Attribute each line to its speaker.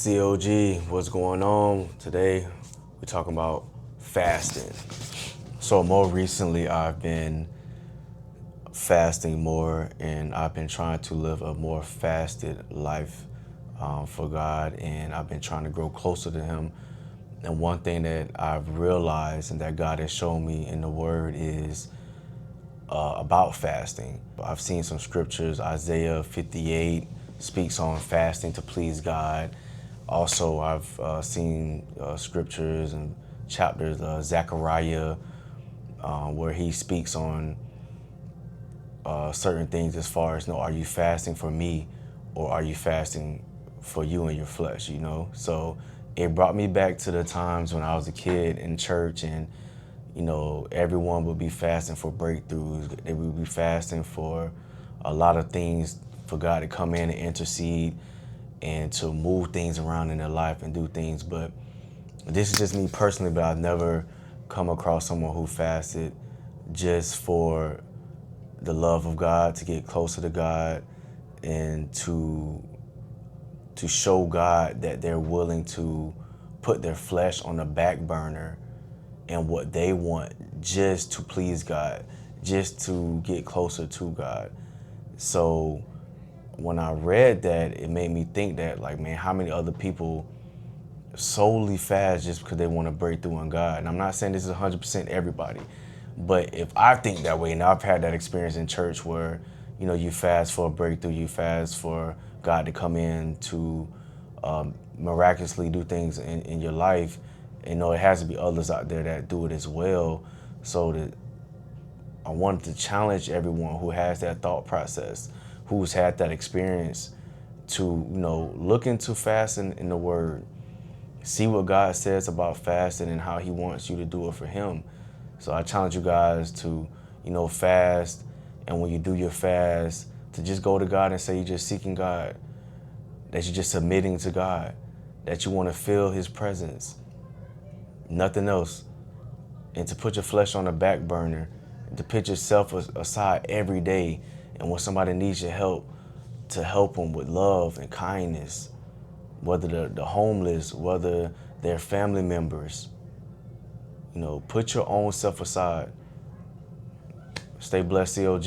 Speaker 1: COG, what's going on? Today we're talking about fasting. So more recently I've been fasting more, and I've been trying to live a more fasted life for God, and I've been trying to grow closer to Him. And one thing that I've realized and that God has shown me in the Word is about fasting. I've seen some scriptures. Isaiah 58 speaks on fasting to please God. Also, I've seen scriptures and chapters, Zechariah, where he speaks on certain things as far as, are you fasting for me, or are you fasting for you and your flesh, So it brought me back to the times when I was a kid in church, and everyone would be fasting for breakthroughs. They would be fasting for a lot of things, for God to come in and intercede and to move things around in their life and do things. But this is just me personally, but I've never come across someone who fasted just for the love of God, to get closer to God, and to show God that they're willing to put their flesh on the back burner and what they want, just to please God, just to get closer to God. So when I read that, it made me think that, like, man, how many other people solely fast just because they want to break through in God? And I'm not saying this is 100% everybody, but if I think that way, and I've had that experience in church where, you fast for a breakthrough, you fast for God to come in to miraculously do things in your life, and it has to be others out there that do it as well. So that I wanted to challenge everyone who has that thought process, who's had that experience, to look into fasting in the Word, see what God says about fasting and how He wants you to do it for Him. So I challenge you guys to fast, and when you do your fast, to just go to God and say you're just seeking God, that you're just submitting to God, that you want to feel His presence, nothing else, and to put your flesh on the back burner, to put yourself aside every day, and when somebody needs your help, to help them with love and kindness, whether the homeless, whether they're family members. Put your own self aside. Stay blessed, COG.